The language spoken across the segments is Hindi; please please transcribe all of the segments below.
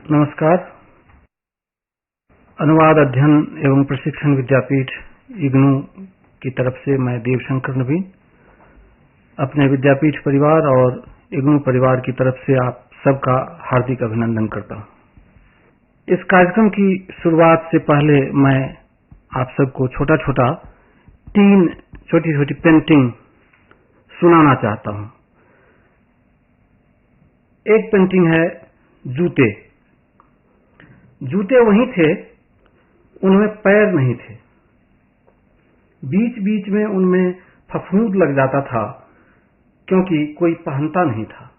नमस्कार। अनुवाद अध्ययन एवं प्रशिक्षण विद्यापीठ इग्नू की तरफ से मैं देवशंकर नवीन अपने विद्यापीठ परिवार और इग्नू परिवार की तरफ से आप सबका हार्दिक अभिनंदन करता हूं। इस कार्यक्रम की शुरुआत से पहले मैं आप सबको तीन छोटी छोटी पेंटिंग सुनाना चाहता हूं। एक पेंटिंग है जूते। जूते वहीं थे, उनमें पैर नहीं थे। बीच बीच में उनमें फफूंद लग जाता था क्योंकि कोई पहनता नहीं था।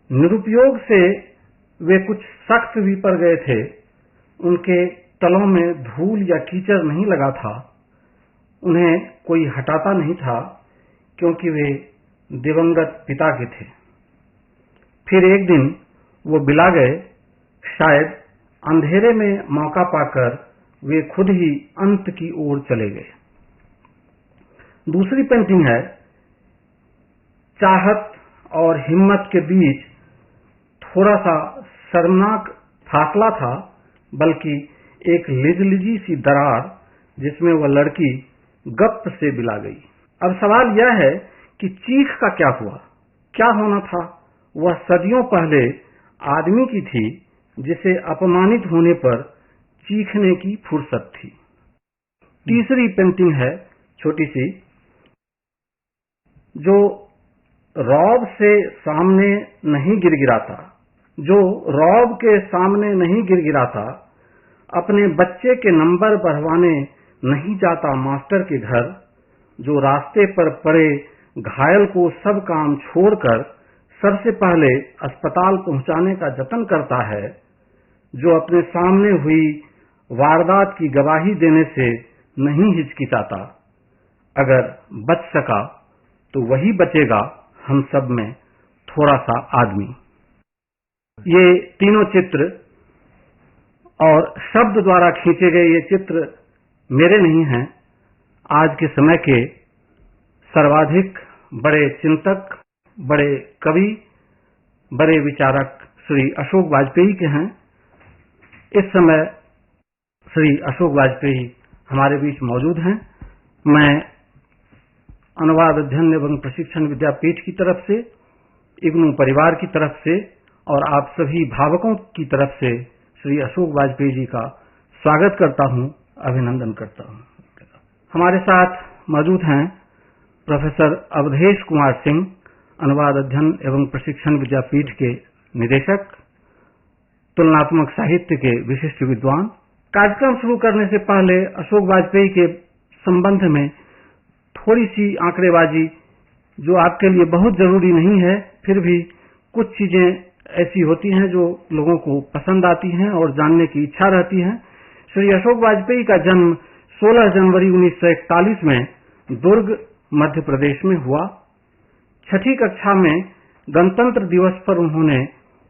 निरुपयोग से वे कुछ सख्त भी पड़ गए थे। उनके तलों में धूल या कीचड़ नहीं लगा था। उन्हें कोई हटाता नहीं था क्योंकि वे दिवंगत पिता के थे। फिर एक दिन वो बिला गए। शायद अंधेरे में मौका पाकर वे खुद ही अंत की ओर चले गए। दूसरी पेंटिंग है चाहत और हिम्मत के बीच थोड़ा सा शर्मनाक फासला था, बल्कि एक लिजलिजी सी दरार जिसमें वह लड़की गप से बिला गई। अब सवाल यह है कि चीख का क्या हुआ? क्या होना था? वह सदियों पहले आदमी की थी जिसे अपमानित होने पर चीखने की फुर्सत थी। तीसरी पेंटिंग है छोटी सी, जो रौब से सामने नहीं गिड़गिड़ाता, जो रौब के सामने नहीं गिड़गिड़ाता, अपने बच्चे के नंबर बढ़वाने नहीं जाता मास्टर के घर, जो रास्ते पर पड़े घायल को सब काम छोड़कर सबसे पहले अस्पताल पहुंचाने का जतन करता है, जो अपने सामने हुई वारदात की गवाही देने से नहीं हिचकिचाता। अगर बच सका तो वही बचेगा हम सब में थोड़ा सा आदमी। ये तीनों चित्र और शब्द द्वारा खींचे गए ये चित्र मेरे नहीं हैं। आज के समय के सर्वाधिक बड़े चिंतक, बड़े कवि, बड़े विचारक श्री अशोक वाजपेयी के हैं। इस समय श्री अशोक वाजपेयी हमारे बीच मौजूद हैं। मैं अनुवाद अध्ययन एवं प्रशिक्षण विद्यापीठ की तरफ से, इग्नू परिवार की तरफ से और आप सभी भावकों की तरफ से श्री अशोक वाजपेयी जी का स्वागत करता हूं, अभिनंदन करता हूं। हमारे साथ मौजूद हैं प्रोफेसर अवधेश कुमार सिंह, अनुवाद अध्ययन एवं प्रशिक्षण विद्यापीठ के निदेशक, तुलनात्मक साहित्य के विशिष्ट विद्वान। कार्यक्रम शुरू करने से पहले अशोक वाजपेयी के संबंध में थोड़ी सी आंकड़ेबाजी, जो आपके लिए बहुत जरूरी नहीं है, फिर भी कुछ चीजें ऐसी होती हैं जो लोगों को पसंद आती हैं और जानने की इच्छा रहती है। श्री अशोक वाजपेयी का जन्म 16 जनवरी 1941 में दुर्ग, मध्य प्रदेश में हुआ। छठी कक्षा में गणतंत्र दिवस पर उन्होंने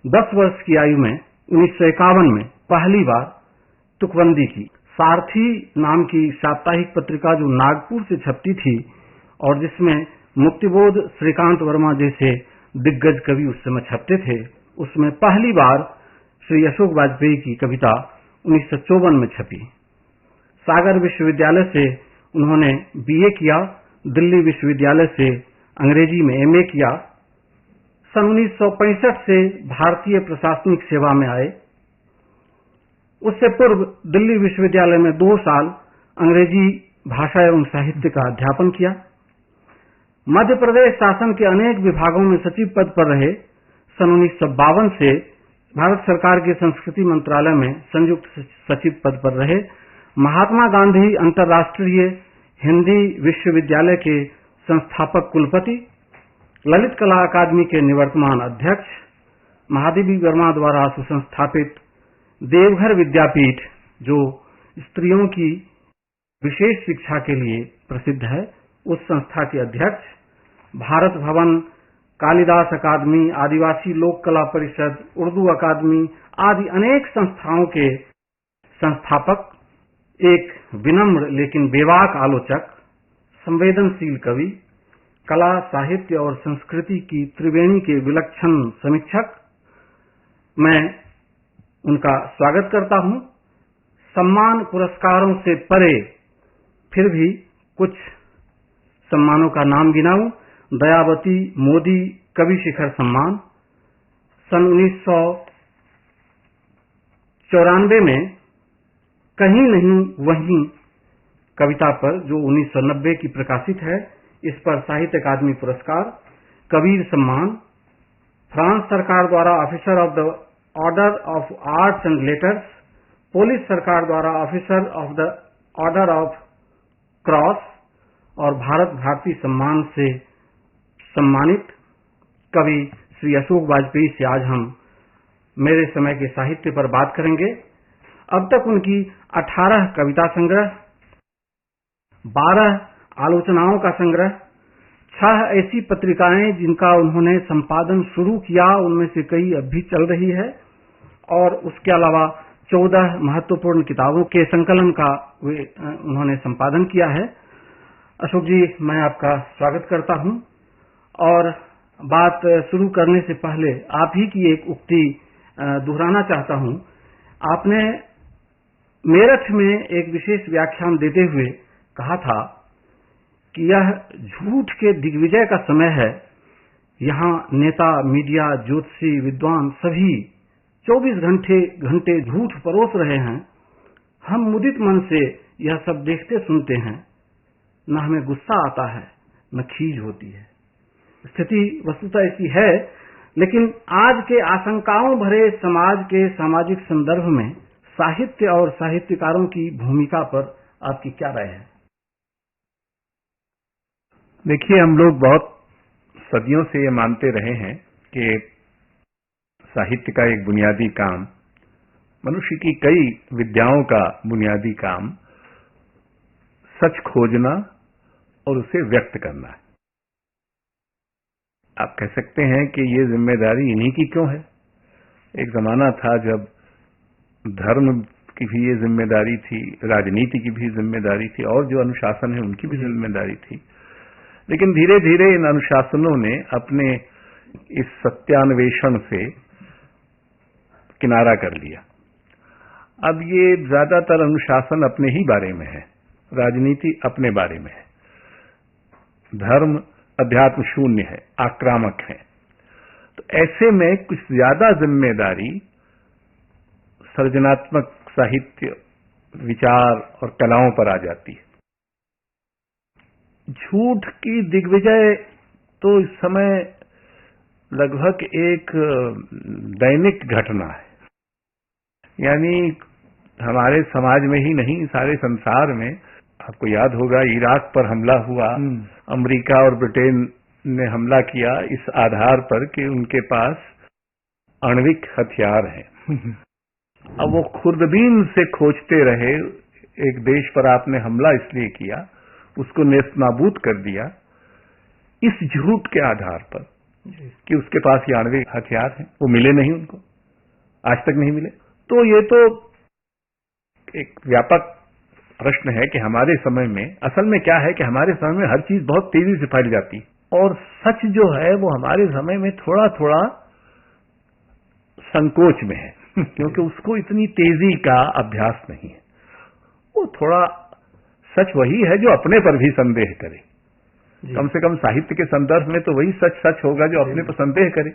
10 वर्ष की आयु में 1951 में पहली बार तुकबंदी की। सारथी नाम की साप्ताहिक पत्रिका जो नागपुर से छपती थी और जिसमें मुक्तिबोध, श्रीकांत वर्मा जैसे दिग्गज कवि उस समय छपते थे, उसमें पहली बार श्री अशोक वाजपेयी की कविता 1954 में छपी। सागर विश्वविद्यालय से उन्होंने बीए किया। दिल्ली विश्वविद्यालय से अंग्रेजी में एमए किया। सन 1965 से भारतीय प्रशासनिक सेवा में आए। उससे पूर्व दिल्ली विश्वविद्यालय में 2 साल अंग्रेजी भाषा एवं साहित्य का अध्यापन किया। मध्य प्रदेश शासन के अनेक विभागों में सचिव पद पर रहे। सन 1952 से भारत सरकार के संस्कृति मंत्रालय में संयुक्त सचिव पद पर रहे। महात्मा गांधी अंतर्राष्ट्रीय हिंदी विश्वविद्यालय के संस्थापक कुलपति, ललित कला अकादमी के निवर्तमान अध्यक्ष, महादेवी वर्मा द्वारा सुसंस्थापित देवघर विद्यापीठ, जो स्त्रियों की विशेष शिक्षा के लिए प्रसिद्ध है, उस संस्था के अध्यक्ष, भारत भवन, कालिदास अकादमी, आदिवासी लोक कला परिषद, उर्दू अकादमी आदि अनेक संस्थाओं के संस्थापक, एक विनम्र लेकिन बेबाक आलोचक, संवेदनशील कवि, कला, साहित्य और संस्कृति की त्रिवेणी के विलक्षण समीक्षक, मैं उनका स्वागत करता हूं। सम्मान पुरस्कारों से परे फिर भी कुछ सम्मानों का नाम गिनाऊं। दयावती मोदी कवि शिखर सम्मान सन 1994 में कहीं नहीं वहीं कविता पर, जो 1990 की प्रकाशित है, इस पर साहित्य अकादमी पुरस्कार। कबीर सम्मान फ्रांस सरकार द्वारा officer of the order of arts and letters, Polish सरकार द्वारा officer of the order of cross और भारत भारती सम्मान से सम्मानित कवि श्री अशोक वाजपेयी से आज हम मेरे समय के साहित्य पर बात करेंगे। अब तक उनकी 18 कविता संग्रह, 12 आलोचनाओं का संग्रह, 6 ऐसी पत्रिकाएं जिनका उन्होंने संपादन शुरू किया, उनमें से कई अब भी चल रही है, और उसके अलावा 14 महत्वपूर्ण किताबों के संकलन का उन्होंने संपादन किया है। अशोक जी, मैं आपका स्वागत करता हूं और बात शुरू करने से पहले आप ही की एक उक्ति दोहराना चाहता हूं। आपने मेरठ में एक विशेष व्याख्यान देते हुए कहा था कि यह झूठ के दिग्विजय का समय है। यहाँ नेता, मीडिया, ज्योतिषी, विद्वान सभी 24 घंटे झूठ परोस रहे हैं। हम मुदित मन से यह सब देखते सुनते हैं, न हमें गुस्सा आता है न खीज होती है। स्थिति वस्तुतः ऐसी है, लेकिन आज के आशंकाओं भरे समाज के सामाजिक संदर्भ में साहित्य और साहित्यकारों की भूमिका पर आपकी क्या राय है? देखिए, हम लोग बहुत सदियों से ये मानते रहे हैं कि साहित्य का एक बुनियादी काम, मनुष्य की कई विद्याओं का बुनियादी काम सच खोजना और उसे व्यक्त करना है। आप कह सकते हैं कि ये जिम्मेदारी इन्हीं की क्यों है। एक जमाना था जब धर्म की भी ये जिम्मेदारी थी, राजनीति की भी जिम्मेदारी थी, और जो अनुशासन है उनकी भी जिम्मेदारी थी। लेकिन धीरे धीरे इन अनुशासनों ने अपने इस सत्यान्वेषण से किनारा कर लिया। अब ये ज्यादातर अनुशासन अपने ही बारे में है, राजनीति अपने बारे में है, धर्म अध्यात्म शून्य है, आक्रामक है। तो ऐसे में कुछ ज्यादा जिम्मेदारी सृजनात्मक साहित्य, विचार और कलाओं पर आ जाती है। झूठ की दिग्विजय तो इस समय लगभग एक दैनिक घटना है। यानी हमारे समाज में ही नहीं, सारे संसार में। आपको याद होगा, इराक पर हमला हुआ, अमेरिका और ब्रिटेन ने हमला किया इस आधार पर कि उनके पास आणविक हथियार हैं। अब वो खुर्दबीन से खोजते रहे, एक देश पर आपने हमला इसलिए किया, उसको नेस्तनाबूद कर दिया इस झूठ के आधार पर कि उसके पास ये आणविक हथियार हैं। वो मिले नहीं, उनको आज तक नहीं मिले। तो ये तो एक व्यापक प्रश्न है कि हमारे समय में असल में क्या है कि हमारे समय में हर चीज बहुत तेजी से फैल जाती है, और सच जो है वो हमारे समय में थोड़ा थोड़ा संकोच में है, क्योंकि उसको इतनी तेजी का अभ्यास नहीं है। वो थोड़ा सच वही है जो अपने पर भी संदेह करे। कम से कम साहित्य के संदर्भ में तो वही सच सच होगा जो अपने पर संदेह करे।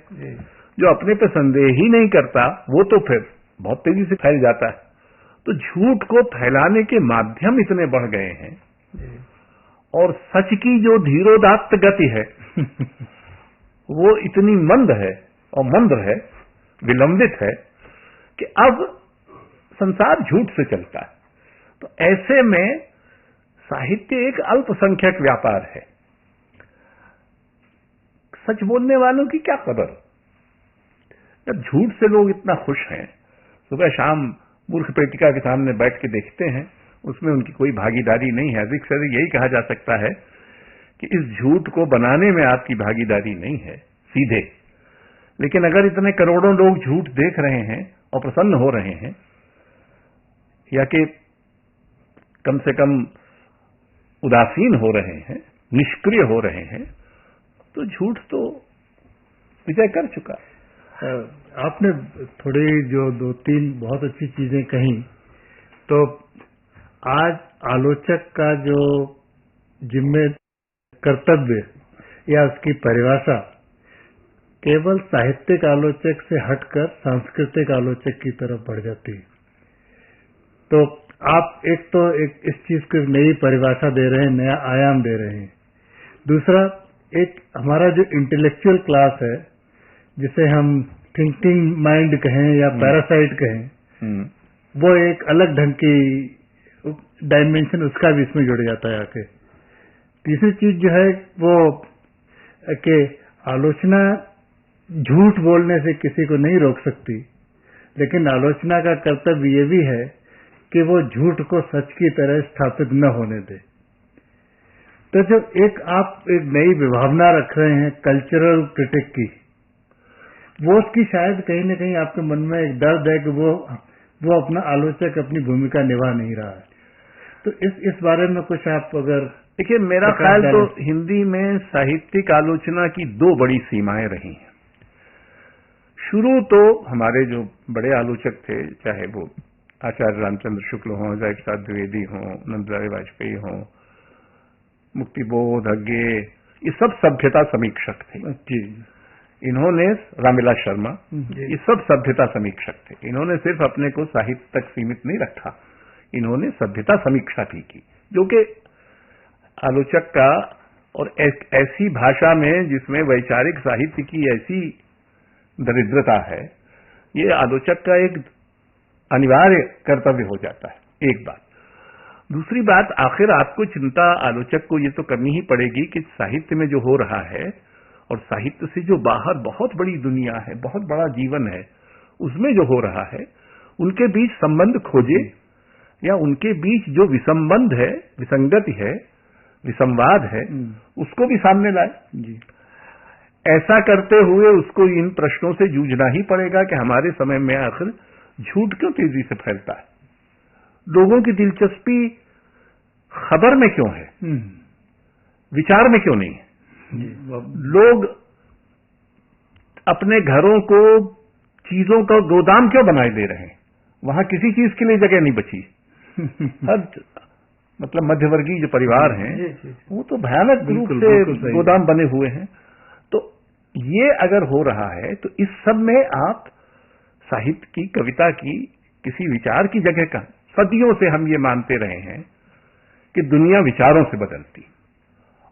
जो अपने पर संदेह ही नहीं करता वो तो फिर बहुत तेजी से फैल जाता है। तो झूठ को फैलाने के माध्यम इतने बढ़ गए हैं, और सच की जो धीरोदात्त गति है वो इतनी मंद है और मंद है, विलंबित है, कि अब संसार झूठ से चलता है। तो ऐसे में साहित्य एक अल्पसंख्यक व्यापार है। सच बोलने वालों की क्या खबर? जब झूठ से लोग इतना खुश हैं, सुबह शाम मूर्ख पेटिका के सामने बैठ के देखते हैं, उसमें उनकी कोई भागीदारी नहीं है। अधिक से अधिक यही कहा जा सकता है कि इस झूठ को बनाने में आपकी भागीदारी नहीं है सीधे। लेकिन अगर इतने करोड़ों लोग झूठ देख रहे हैं और प्रसन्न हो रहे हैं, या कि कम से कम उदासीन हो रहे हैं, निष्क्रिय हो रहे हैं, तो झूठ तो विजय कर चुका। आपने थोड़ी जो 2-3 बहुत अच्छी चीजें कही, तो आज आलोचक का जो जिम्मे कर्तव्य या उसकी परिभाषा केवल साहित्यिक आलोचक से हटकर सांस्कृतिक आलोचक की तरफ बढ़ जाती है। तो आप एक इस चीज को नई परिभाषा दे रहे हैं, नया आयाम दे रहे हैं। दूसरा, एक हमारा जो इंटेलेक्चुअल क्लास है, जिसे हम थिंकिंग माइंड कहें या पैरासाइट कहें, वो एक अलग ढंग की डायमेंशन उसका भी इसमें जुड़ जाता है आके। तीसरी चीज जो है वो कि आलोचना झूठ बोलने से किसी को नहीं रोक सकती, लेकिन आलोचना का कर्तव्य ये भी है कि वो झूठ को सच की तरह स्थापित न होने दे। तो जो आप एक नई विभावना रख रहे हैं कल्चरल क्रिटिक की, वो उसकी शायद कहीं न कहीं आपके मन में एक दर्द है कि वो अपना आलोचक अपनी भूमिका निभा नहीं रहा है। तो इस बारे में कुछ आप अगर देखिए, मेरा ख्याल तो हिंदी में साहित्यिक आलोचना की 2 बड़ी सीमाएं रही हैं। शुरू तो हमारे जो बड़े आलोचक थे, चाहे वो आचार्य रामचंद्र शुक्ल हों, जाहिर प्रसाद द्विवेदी हों, नंदलाल वाजपेयी हों, मुक्तिबोध, अज्ञे, ये सब सभ्यता समीक्षक थे। इन्होंने, रामविलास शर्मा, ये सब सभ्यता समीक्षक थे। इन्होंने सिर्फ अपने को साहित्य तक सीमित नहीं रखा, इन्होंने सभ्यता समीक्षा भी की, जो कि आलोचक का, और ऐसी भाषा में जिसमें वैचारिक साहित्य की ऐसी दरिद्रता है, ये आलोचक का एक अनिवार्य कर्तव्य हो जाता है। एक बात। दूसरी बात, आखिर आपको चिंता आलोचक को ये तो करनी ही पड़ेगी कि साहित्य में जो हो रहा है और साहित्य से जो बाहर बहुत बड़ी दुनिया है, बहुत बड़ा जीवन है, उसमें जो हो रहा है, उनके बीच संबंध खोजे, या उनके बीच जो विसंबंध है, विसंगति है, विसंवाद है, उसको भी सामने लाए। जी। ऐसा करते हुए उसको इन प्रश्नों से जूझना ही पड़ेगा कि हमारे समय में आखिर झूठ क्यों तेजी से फैलता है, लोगों की दिलचस्पी खबर में क्यों है, विचार में क्यों नहीं है। लोग अपने घरों को चीजों का गोदाम क्यों बनाए दे रहे हैं, वहां किसी चीज के लिए जगह नहीं बची। मतलब मध्यवर्गीय जो परिवार हैं, वो तो भयानक रूप से गोदाम बने हुए हैं। तो ये अगर हो रहा है, तो इस सब में आप साहित्य की, कविता की, किसी विचार की जगह का, सदियों से हम ये मानते रहे हैं कि दुनिया विचारों से बदलती,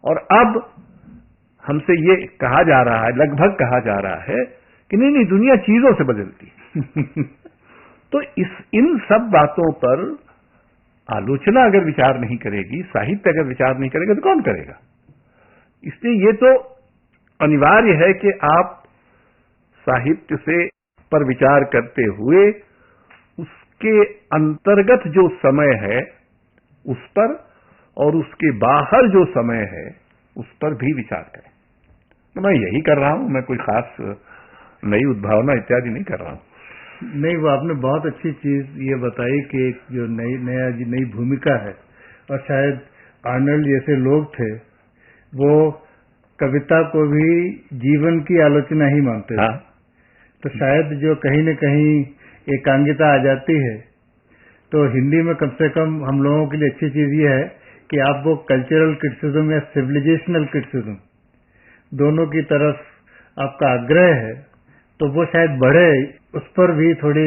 और अब हमसे ये कहा जा रहा है, लगभग कहा जा रहा है कि नहीं, दुनिया चीजों से बदलती। तो इन सब बातों पर आलोचना अगर विचार नहीं करेगी, साहित्य अगर विचार नहीं करेगा, तो कौन करेगा। इसलिए ये तो अनिवार्य है कि आप साहित्य से पर विचार करते हुए उसके अंतर्गत जो समय है उस पर, और उसके बाहर जो समय है उस पर भी विचार करें। तो मैं यही कर रहा हूं, मैं कोई खास नई उद्भावना इत्यादि नहीं कर रहा हूं। नहीं, वो आपने बहुत अच्छी चीज ये बताई कि एक जो नई भूमिका है, और शायद आर्नल्ड जैसे लोग थे, वो कविता को भी जीवन की आलोचना ही मानते थे। तो शायद जो कहीं न कहीं एकांगिता आ जाती है, तो हिंदी में कम से कम हम लोगों के लिए अच्छी चीज ये है कि आप वो कल्चरल क्रिटिसिज्म या सिविलाइजेशनल क्रिटिसिज्म दोनों की तरफ आपका आग्रह है, तो वो शायद बढ़े, उस पर भी थोड़ी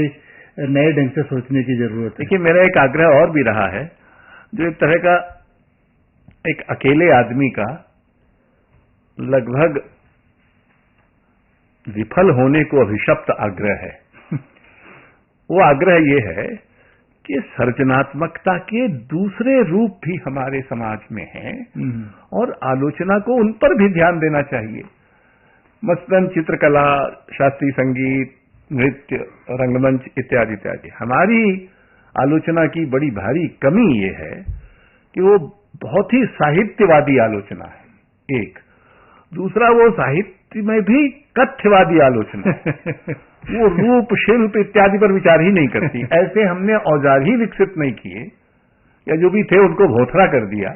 नए ढंग से सोचने की जरूरत है। देखिए, मेरा एक आग्रह और भी रहा है, जो एक तरह का एक अकेले आदमी का लगभग विफल होने को अभिशप्त आग्रह है। वो आग्रह ये है कि सृजनात्मकता के दूसरे रूप भी हमारे समाज में हैं, और आलोचना को उन पर भी ध्यान देना चाहिए। मसलन चित्रकला, शास्त्रीय संगीत, नृत्य, रंगमंच इत्यादि इत्यादि। हमारी आलोचना की बड़ी भारी कमी ये है कि वो बहुत ही साहित्यवादी आलोचना है, एक। दूसरा, वो साहित्य में भी कथ्यवादी आलोचना है। वो रूप, शिल्प इत्यादि पर विचार ही नहीं करती। ऐसे हमने औजार ही विकसित नहीं किए, या जो भी थे उनको भोथरा कर दिया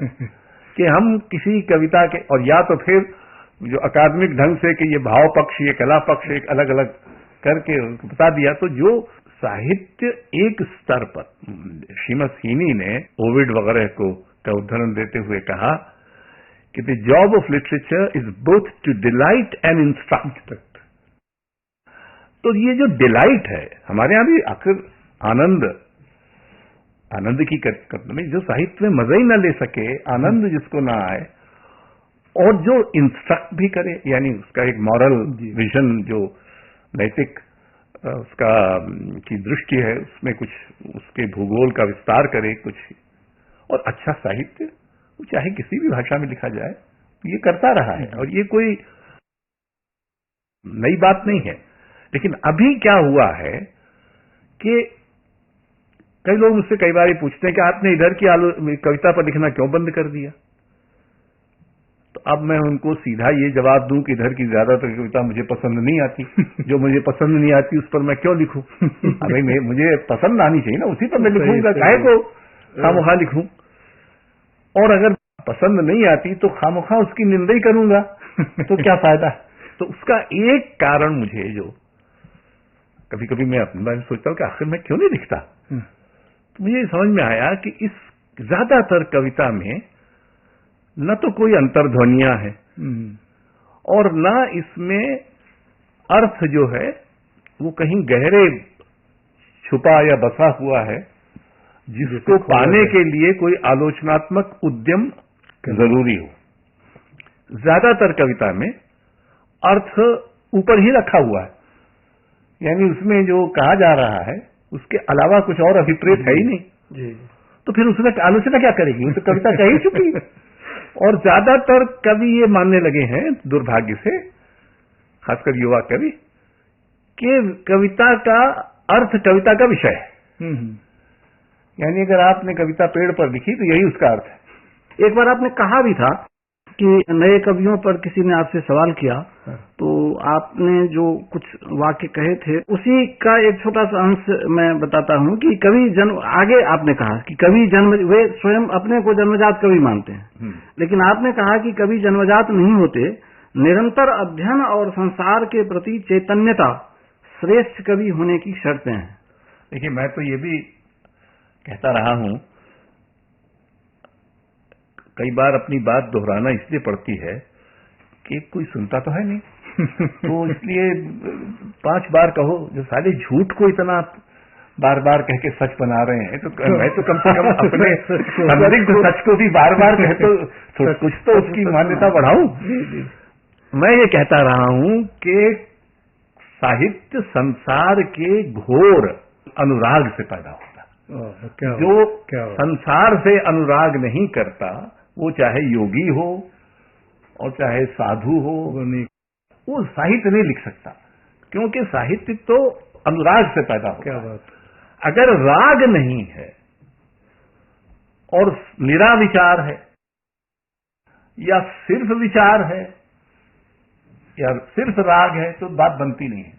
कि हम किसी कविता के, और या तो फिर जो अकादमिक ढंग से कि ये भाव पक्ष, ये कला पक्ष एक अलग अलग करके उनको बता दिया। तो जो साहित्य एक स्तर पर, श्रीमत सीनी ने ओविड वगैरह को का उदाहरण देते हुए कहा कि the job of literature is both to delight and instruct. तो ये जो डिलाइट है, हमारे यहां भी आखिर आनंद की करते में, जो साहित्य में मजा ही ना ले सके, आनंद जिसको ना आए, और जो इंस्ट्रक्ट भी करे, यानी उसका एक मॉरल विजन, जो नैतिक उसका की दृष्टि है, उसमें कुछ उसके भूगोल का विस्तार करे कुछ। और अच्छा साहित्य वो चाहे किसी भी भाषा में लिखा जाए, ये करता रहा है, और ये कोई नई बात नहीं है। लेकिन अभी क्या हुआ है कि कई लोग मुझसे कई बार ये पूछते हैं कि आपने इधर की कविता पर लिखना क्यों बंद कर दिया। तो अब मैं उनको सीधा ये जवाब दूं कि इधर की ज्यादातर कविता मुझे पसंद नहीं आती। जो मुझे पसंद नहीं आती उस पर मैं क्यों लिखूं? अभी मुझे पसंद आनी चाहिए ना, उसी पर मैं लिखूंगा, काहे को खामोखा लिखूं। और अगर पसंद नहीं आती तो खामोखा उसकी निंदा ही करूंगा, तो क्या फायदा। तो उसका एक कारण मुझे, जो कभी कभी मैं अपने बारे में सोचता हूं कि आखिर मैं क्यों नहीं लिखता, तो मुझे समझ में आया कि इस ज्यादातर कविता में न तो कोई अंतर्ध्वनियां हैं, और न इसमें अर्थ जो है वो कहीं गहरे छुपा या बसा हुआ है, जिसको पाने के लिए कोई आलोचनात्मक उद्यम जरूरी हो। ज्यादातर कविता में अर्थ ऊपर ही रखा हुआ है, यानी उसमें जो कहा जा रहा है उसके अलावा कुछ और अभिप्रेत है ही नहीं। तो फिर उसमें आलोचना क्या करेगी, उस कविता कह ही चुकी। और ज्यादातर कवि ये मानने लगे हैं, दुर्भाग्य से, खासकर युवा कवि, कि कविता का अर्थ कविता का विषय है। यानी अगर आपने कविता पेड़ पर लिखी तो यही उसका अर्थ है। एक बार आपने कहा भी था कि नए कवियों पर किसी ने आपसे सवाल किया, तो आपने जो कुछ वाक्य कहे थे उसी का एक छोटा सा अंश मैं बताता हूं कि कवि जन्म, आगे आपने कहा कि कवि जन्म, वे स्वयं अपने को जन्मजात कवि मानते हैं, लेकिन आपने कहा कि कवि जन्मजात नहीं होते, निरंतर अध्ययन और संसार के प्रति चैतन्यता श्रेष्ठ कवि होने की शर्तें हैं। देखिए, मैं तो ये भी कहता रहा हूं, कई बार अपनी बात दोहराना इसलिए पड़ती है कि कोई सुनता तो है नहीं, तो इसलिए 5 बार कहो। जो साले झूठ को इतना बार बार कह के सच बना रहे हैं, तो मैं तो कम से कम अपने संदिग्ध सच को भी बार बार कहे तो कुछ तो उसकी मान्यता बढ़ाऊं। मैं ये कहता रहा हूं कि साहित्य संसार के घोर अनुराग से पैदा होता है। जो संसार से अनुराग नहीं करता, वो चाहे योगी हो और चाहे साधु हो, वो साहित्य नहीं लिख सकता, क्योंकि साहित्य तो अनुराग से पैदा होता है। अगर राग नहीं है और निरा विचार है, या सिर्फ विचार है, या सिर्फ राग है, तो बात बनती नहीं है।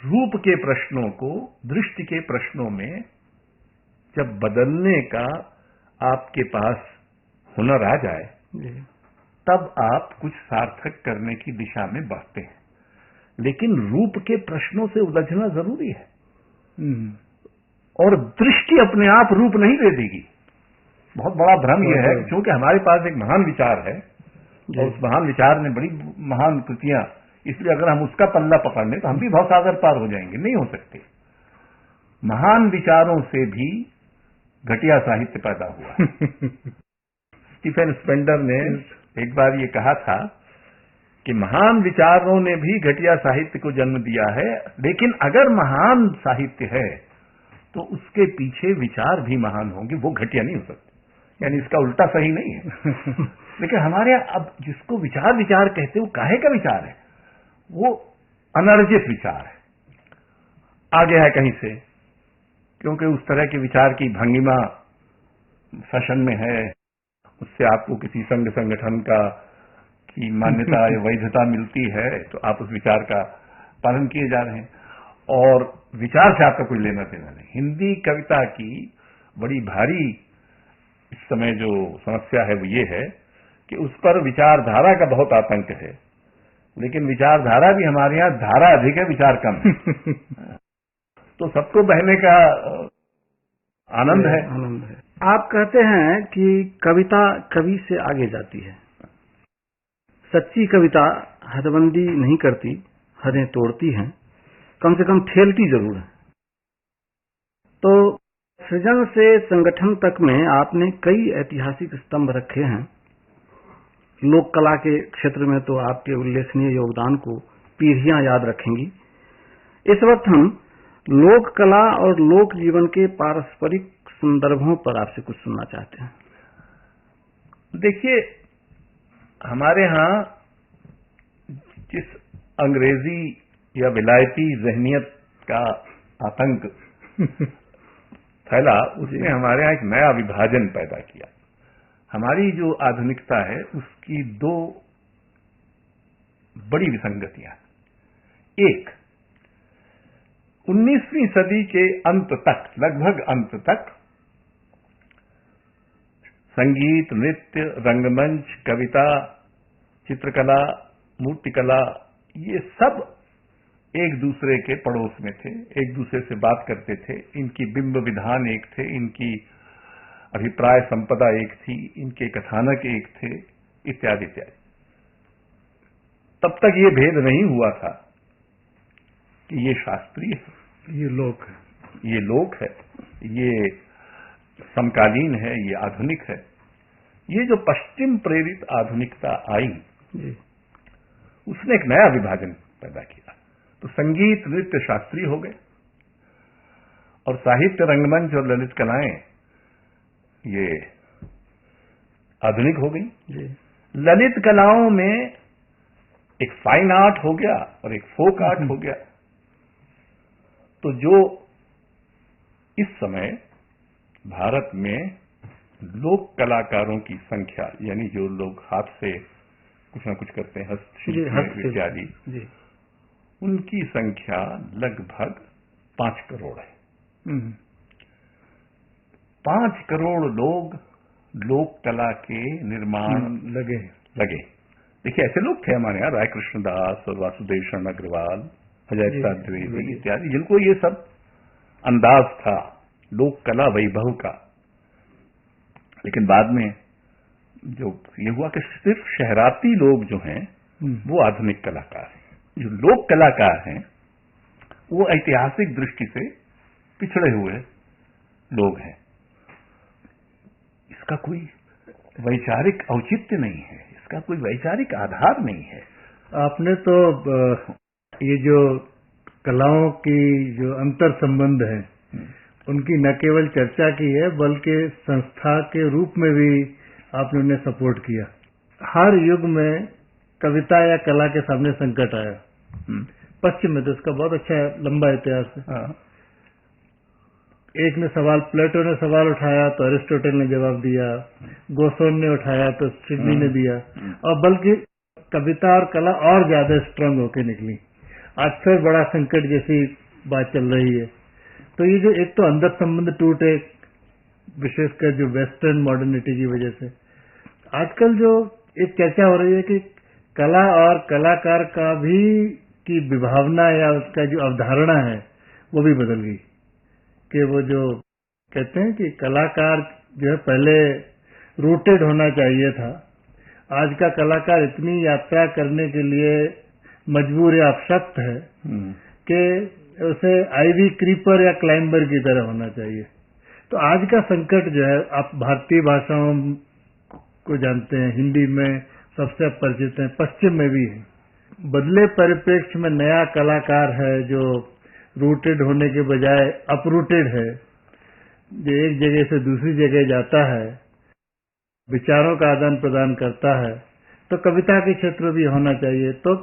रूप के प्रश्नों को दृष्टि के प्रश्नों में जब बदलने का आपके पास हुनर आ जाए, तब आप कुछ सार्थक करने की दिशा में बढ़ते हैं। लेकिन रूप के प्रश्नों से उलझना जरूरी है, और दृष्टि अपने आप रूप नहीं दे देगी। बहुत बड़ा भ्रम यह है, क्योंकि हमारे पास एक महान विचार है, और उस महान विचार ने बड़ी महान कृतियां, इसलिए अगर हम उसका पल्ला पकड़ लें तो हम भी भवसागर पार हो जाएंगे। नहीं हो सकते। महान विचारों से भी घटिया साहित्य पैदा हुआ। स्टीफन स्पेंडर ने एक बार ये कहा था कि महान विचारों ने भी घटिया साहित्य को जन्म दिया है, लेकिन अगर महान साहित्य है तो उसके पीछे विचार भी महान होंगे, वो घटिया नहीं हो सकते। यानी इसका उल्टा सही नहीं है। लेकिन हमारे यहाँ अब जिसको विचार विचार कहते हैं, वो काहे का विचार है? वो अनर्जित विचार है, आ गया है कहीं से, क्योंकि उस तरह के विचार की भंगिमा फैशन में है, उससे आपको किसी संघ संगठन का की मान्यता या वैधता मिलती है, तो आप उस विचार का पालन किए जा रहे हैं, और विचार से आपका कोई लेना देना नहीं। हिंदी कविता की बड़ी भारी इस समय जो समस्या है वो ये है कि उस पर विचारधारा का बहुत आतंक है। लेकिन विचारधारा भी हमारे यहाँ धारा अधिक है, विचार कम है। तो सबको बहने का आनंद है। आप कहते हैं कि कविता कवि से आगे जाती है। सच्ची कविता हदबंदी नहीं करती, हदें तोड़ती है, कम से कम ठेलती जरूर है। तो सृजन से संगठन तक में आपने कई ऐतिहासिक स्तंभ रखे हैं। लोक कला के क्षेत्र में तो आपके उल्लेखनीय योगदान को पीढ़ियां याद रखेंगी। इस वक्त हम लोक कला और लोक जीवन के पारस्परिक संदर्भों पर आपसे कुछ सुनना चाहते हैं। देखिए, हमारे यहाँ जिस अंग्रेजी या विलायती जहनियत का आतंक फैला, उसने हमारे यहाँ एक नया विभाजन पैदा किया। हमारी जो आधुनिकता है उसकी दो बड़ी विसंगतियां। एक, 19वीं सदी के अंत तक, लगभग अंत तक, संगीत, नृत्य, रंगमंच, कविता, चित्रकला, मूर्तिकला, ये सब एक दूसरे के पड़ोस में थे, एक दूसरे से बात करते थे। इनकी बिंब विधान एक थे, इनकी अभिप्राय संपदा एक थी, इनके कथानक एक थे, इत्यादि इत्यादि। तब तक ये भेद नहीं हुआ था कि ये शास्त्रीय है, ये लोक है, ये लोक है, ये समकालीन है, ये आधुनिक है। ये जो पश्चिम प्रेरित आधुनिकता आई, उसने एक नया विभाजन पैदा किया। तो संगीत, नृत्य शास्त्रीय हो गए और साहित्य, रंगमंच और ललित कलाएं ये आधुनिक हो गई। ललित कलाओं में एक फाइन आर्ट हो गया और एक फोक आर्ट हो गया। तो जो इस समय भारत में लोक कलाकारों की संख्या, यानी जो लोग हाथ से कुछ ना कुछ करते हैं, हस्तशिल्प इत्यादि, उनकी संख्या लगभग 5 करोड़ है। 5 करोड़ लोग लोक कला के निर्माण लगे। देखिए, ऐसे लोग थे हमारे यहाँ, राय कृष्णदास और वासुदेव शरण अग्रवाल, अजय प्रसाद द्विवेदी इत्यादि, जिनको ये सब अंदाज था लोक कला वैभव का। लेकिन बाद में जो ये हुआ कि सिर्फ शहराती लोग जो हैं वो आधुनिक कलाकार हैं। जो लोक कलाकार हैं वो ऐतिहासिक दृष्टि से पिछड़े हुए लोग हैं। इसका कोई वैचारिक औचित्य नहीं है, इसका कोई वैचारिक आधार नहीं है। आपने तो ये जो कलाओं की जो अंतर संबंध है उनकी न केवल चर्चा की है, बल्कि संस्था के रूप में भी आपने उन्हें सपोर्ट किया। हर युग में कविता या कला के सामने संकट आया। पश्चिम में तो इसका बहुत अच्छा लंबा इतिहास है। एक ने सवाल, प्लेटो ने सवाल उठाया तो अरिस्टोटल ने जवाब दिया, गोसोन ने उठाया तो सिडनी ने दिया, और बल्कि कविता और कला और ज्यादा स्ट्रांग होकर निकली। आज फिर बड़ा संकट जैसी बात चल रही है। तो ये जो एक तो अंदर संबंध टूटे, विशेषकर जो वेस्टर्न मॉडर्निटी की वजह से, आजकल जो एक चर्चा हो रही है कि कला और कलाकार का भी की विभावना या उसका जो अवधारणा है वो भी बदल गई। कि वो जो कहते हैं कि कलाकार जो है पहले रूटेड होना चाहिए था, आज का कलाकार इतनी यात्रा करने के लिए मजबूर या अशक्त है कि उसे आईवी क्रीपर या क्लाइंबर की तरह होना चाहिए। तो आज का संकट जो है, आप भारतीय भाषाओं को जानते हैं, हिंदी में सबसे परिचित हैं, पश्चिम में भी है। बदले परिप्रेक्ष्य में नया कलाकार है जो रूटेड होने के बजाय अपरूटेड है, जो एक जगह से दूसरी जगह जाता है, विचारों का आदान प्रदान करता है। तो कविता के क्षेत्र भी होना चाहिए। तो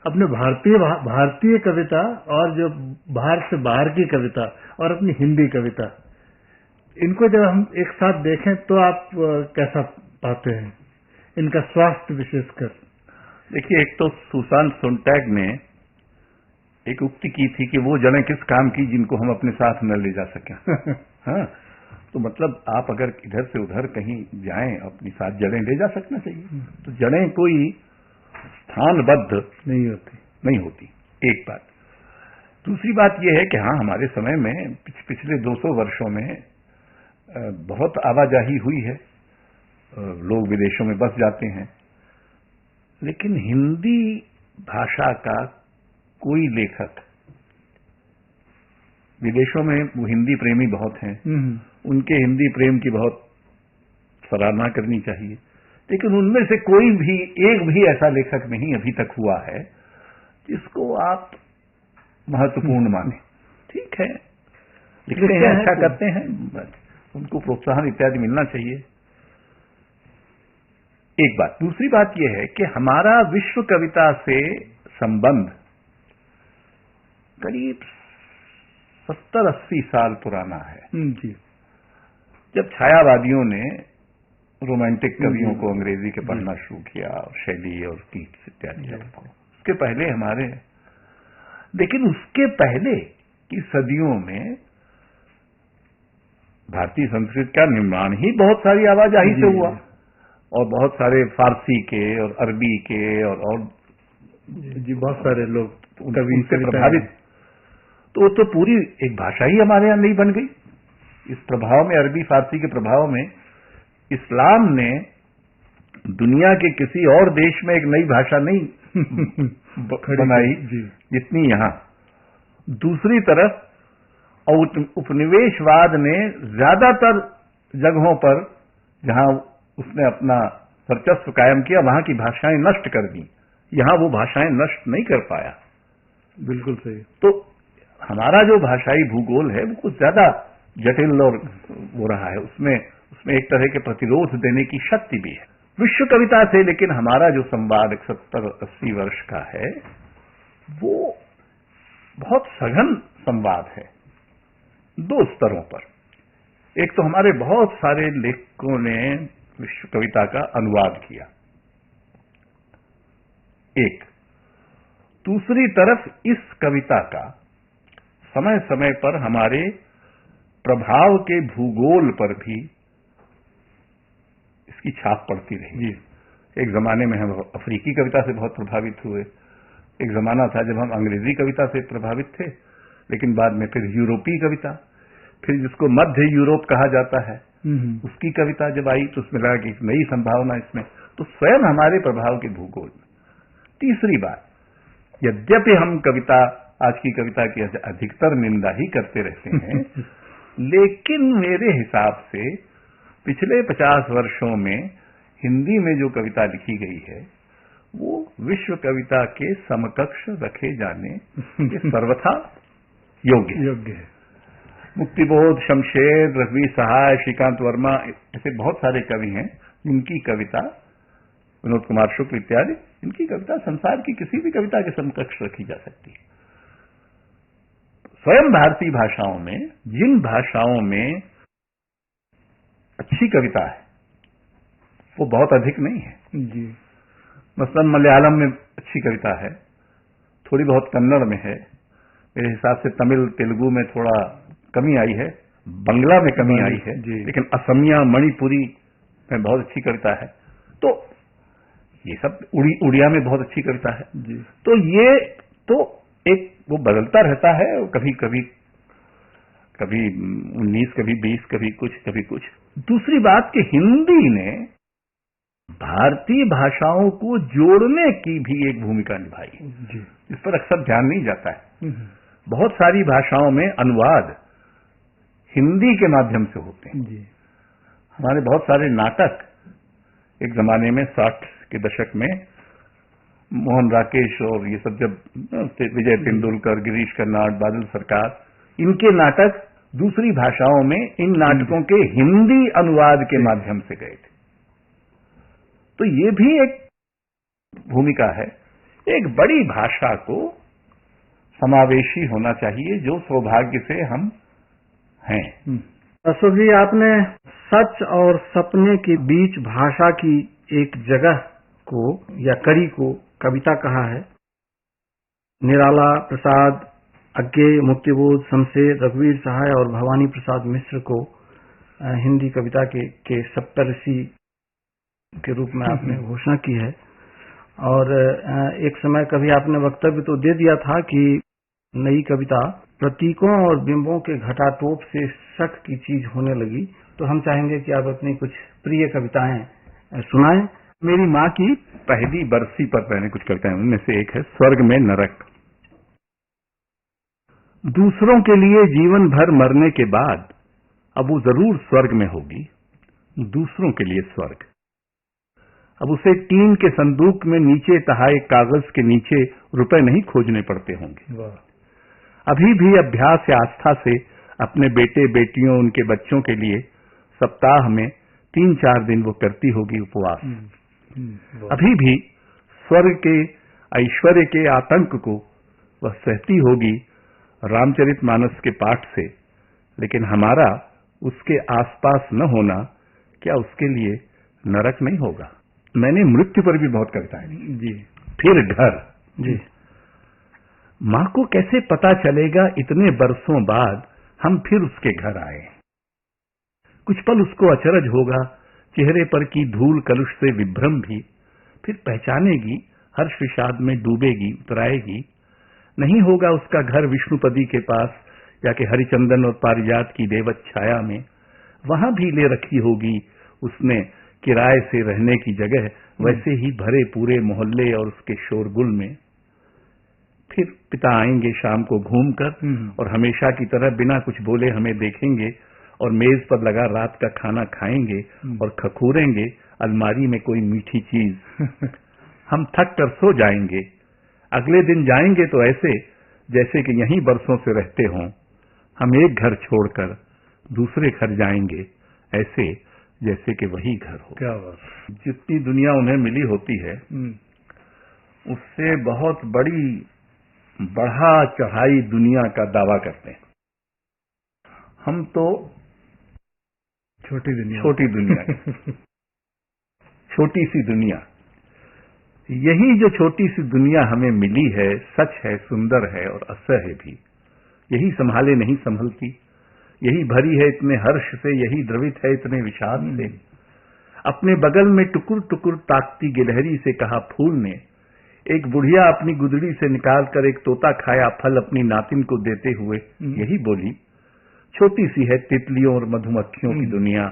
अपने भारतीय कविता और जो बाहर से बाहर की कविता और अपनी हिंदी कविता, इनको जब हम एक साथ देखें तो आप कैसा पाते हैं इनका स्वास्थ्य विशेषकर? देखिए, एक तो सुसान सोनटैग ने एक उक्ति की थी कि वो जड़ें किस काम की जिनको हम अपने साथ न ले जा सकें। हाँ, तो मतलब आप अगर इधर से उधर कहीं जाएं, अपनी साथ जड़ें ले जा सकना चाहिए। तो जड़ें कोई स्थानबद्ध नहीं होती। एक बात। दूसरी बात यह है कि हाँ, हमारे समय में पिछले 200 वर्षों में बहुत आवाजाही हुई है, लोग विदेशों में बस जाते हैं, लेकिन हिंदी भाषा का कोई लेखक, विदेशों में वो हिंदी प्रेमी बहुत हैं, उनके हिंदी प्रेम की बहुत सराहना करनी चाहिए, लेकिन उनमें से कोई भी एक भी ऐसा लेखक नहीं अभी तक हुआ है जिसको आप महत्वपूर्ण माने। ठीक है, लिखते हैं, अच्छा करते हैं, उनको प्रोत्साहन इत्यादि मिलना चाहिए। एक बात। दूसरी बात यह है कि हमारा विश्व कविता से संबंध करीब 70-80 साल पुराना है। जी। जब छायावादियों ने रोमांटिक कवियों को अंग्रेजी के पढ़ना शुरू किया, और शैली और कीट्स इत्यादि, उसके पहले हमारे, लेकिन उसके पहले की सदियों में भारतीय संस्कृत का निर्माण ही बहुत सारी आवाजाही से हुआ, और बहुत सारे फारसी के और अरबी के और जी बहुत सारे लोग उनसे प्रभावित, तो पूरी एक भाषा ही हमारे यहां नहीं बन गई। इस प्रभाव में, अरबी फारसी के प्रभाव में, इस्लाम ने दुनिया के किसी और देश में एक नई भाषा नहीं बनाई जितनी यहां। दूसरी तरफ उपनिवेशवाद ने ज्यादातर जगहों पर जहां उसने अपना वर्चस्व कायम किया, वहां की भाषाएं नष्ट कर दी, यहां वो भाषाएं नष्ट नहीं कर पाया। बिल्कुल सही। तो हमारा जो भाषाई भूगोल है वो कुछ ज्यादा जटिल और हो रहा है, उसमें एक तरह के प्रतिरोध देने की शक्ति भी है विश्व कविता से। लेकिन हमारा जो संवाद 70-80 वर्ष का है, वो बहुत सघन संवाद है, दो स्तरों पर। एक तो हमारे बहुत सारे लेखकों ने विश्व कविता का अनुवाद किया, एक। दूसरी तरफ इस कविता का समय समय पर हमारे प्रभाव के भूगोल पर भी इसकी छाप पड़ती रही। एक जमाने में हम अफ्रीकी कविता से बहुत प्रभावित हुए, एक जमाना था जब हम अंग्रेजी कविता से प्रभावित थे, लेकिन बाद में फिर यूरोपीय कविता, फिर जिसको मध्य यूरोप कहा जाता है, उसकी कविता जब आई तो उसमें लगा कि एक नई संभावना इसमें, तो स्वयं हमारे प्रभाव के भूगोल। तीसरी बात, यद्यपि हम कविता, आज की कविता की अधिकतर निंदा ही करते रहते हैं, लेकिन मेरे हिसाब से पिछले 50 वर्षों में हिंदी में जो कविता लिखी गई है वो विश्व कविता के समकक्ष रखे जाने के सर्वथा योग्य है। मुक्तिबोध, शमशेर, रघुवीर सहाय, श्रीकांत वर्मा, ऐसे बहुत सारे कवि हैं जिनकी कविता, विनोद कुमार शुक्ल इत्यादि, इनकी कविता संसार की किसी भी कविता के समकक्ष रखी जा सकती है। स्वयं भारतीय भाषाओं में, जिन भाषाओं में अच्छी कविता है वो बहुत अधिक नहीं है जी। मसलन मलयालम में अच्छी कविता है, थोड़ी बहुत कन्नड़ में है, मेरे हिसाब से तमिल तेलुगु में थोड़ा कमी आई है, बंगला में कमी आई है, लेकिन असमिया, मणिपुरी में बहुत अच्छी कविता है। तो ये सब, उड़िया में बहुत अच्छी कविता है जी। तो ये तो एक वो बदलता रहता है, कभी 19, कभी 20, कभी कुछ। दूसरी बात कि हिंदी ने भारतीय भाषाओं को जोड़ने की भी एक भूमिका निभाई जी। इस पर अक्सर ध्यान नहीं जाता है। बहुत सारी भाषाओं में अनुवाद हिंदी के माध्यम से होते हैं जी। हमारे बहुत सारे नाटक एक जमाने में 60 के दशक में मोहन राकेश और ये सब, जब विजय तेंदुलकर, गिरीश कर्नाड, बादल सरकार, इनके नाटक दूसरी भाषाओं में इन नाटकों के हिंदी अनुवाद के माध्यम से गए थे। तो ये भी एक भूमिका है। एक बड़ी भाषा को समावेशी होना चाहिए, जो सौभाग्य से हम हैं। अशोक जी, आपने सच और सपने के बीच भाषा की एक जगह को या कड़ी को कविता कहा है। निराला प्रसाद, अज्ञेय, मुक्तिबोध, शमशेर, रघुवीर सहाय और भवानी प्रसाद मिश्र को हिंदी कविता के सप्तऋषि के रूप में आपने घोषणा की है। और एक समय कभी आपने वक्तव्य तो दे दिया था कि नई कविता प्रतीकों और बिंबों के घटाटोप से शक की चीज होने लगी। तो हम चाहेंगे कि आप अपनी कुछ प्रिय कविताएं सुनाएं। मेरी माँ की पहली बरसी पर मैंने कुछ कविताएं, उनमें से एक है स्वर्ग में नरक। दूसरों के लिए जीवन भर मरने के बाद अब वो जरूर स्वर्ग में होगी, दूसरों के लिए स्वर्ग। अब उसे टीन के संदूक में नीचे तहाए कागज के नीचे रुपए नहीं खोजने पड़ते होंगे। अभी भी अभ्यास या आस्था से अपने बेटे बेटियों, उनके बच्चों के लिए सप्ताह में 3-4 दिन वो करती होगी उपवास। अभी भी स्वर्ग के ऐश्वर्य के आतंक को वह सहती होगी रामचरितमानस के पाठ से, लेकिन हमारा उसके आसपास न होना क्या उसके लिए नरक नहीं होगा? मैंने मृत्यु पर भी बहुत कविताएं जी। फिर घर जी। मां को कैसे पता चलेगा इतने बरसों बाद हम फिर उसके घर आए? कुछ पल उसको अचरज होगा, चेहरे पर की धूल कलुष से विभ्रम भी, फिर पहचानेगी, हर्ष विषाद में डूबेगी, उतराएगी। नहीं होगा उसका घर विष्णुपदी के पास या कि हरिचंदन और पारिजात की देवत छाया में, वहां भी ले रखी होगी उसने किराए से रहने की जगह, वैसे ही भरे पूरे मोहल्ले और उसके शोरगुल में। फिर पिता आएंगे शाम को घूमकर और हमेशा की तरह बिना कुछ बोले हमें देखेंगे और मेज पर लगा रात का खाना खाएंगे और खखूरेंगे अलमारी में कोई मीठी चीज। हम थक कर सो जाएंगे। अगले दिन जाएंगे तो ऐसे जैसे कि यहीं बरसों से रहते हों। हम एक घर छोड़कर दूसरे घर जाएंगे, ऐसे जैसे कि वही घर हो। क्या बात। जितनी दुनिया उन्हें मिली होती है उससे बहुत बड़ी बढ़ा चढ़ाई दुनिया का दावा करते हैं। हम तो छोटी दुनिया छोटी सी दुनिया। यही जो छोटी सी दुनिया हमें मिली है, सच है, सुंदर है और असह्य भी। यही संभाले नहीं संभलती, यही भरी है इतने हर्ष से, यही द्रवित है इतने विषाद से। अपने बगल में टुकुर टुकुर ताकती गिलहरी से कहा फूल ने, एक बुढ़िया अपनी गुदड़ी से निकालकर एक तोता खाया फल अपनी नातिन को देते हुए यही बोली। छोटी सी है तितलियों और मधुमक्खियों की दुनिया,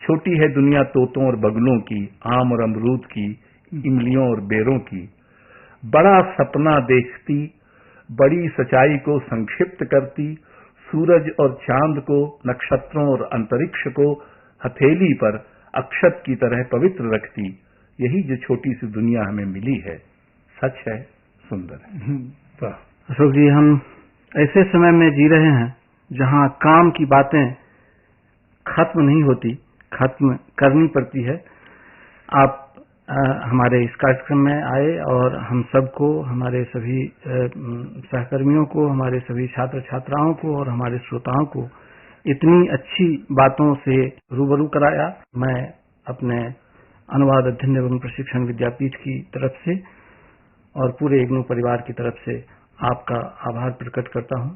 छोटी है दुनिया तोतों और बगलों की, आम और अमरूद की, इमलियों और बेरों की। बड़ा सपना देखती, बड़ी सच्चाई को संक्षिप्त करती, सूरज और चांद को, नक्षत्रों और अंतरिक्ष को हथेली पर अक्षत की तरह पवित्र रखती। यही जो छोटी सी दुनिया हमें मिली है, सच है, सुंदर है। अशोक जी, हम ऐसे समय में जी रहे हैं जहां काम की बातें खत्म नहीं होती, खत्म करनी पड़ती है। आप हमारे इस कार्यक्रम में आए और हम सबको, हमारे सभी सहकर्मियों को, हमारे सभी छात्र छात्राओं को और हमारे श्रोताओं को इतनी अच्छी बातों से रूबरू कराया। मैं अपने अनुवाद अध्ययन एवं प्रशिक्षण विद्यापीठ की तरफ से और पूरे इग्नू परिवार की तरफ से आपका आभार प्रकट करता हूं।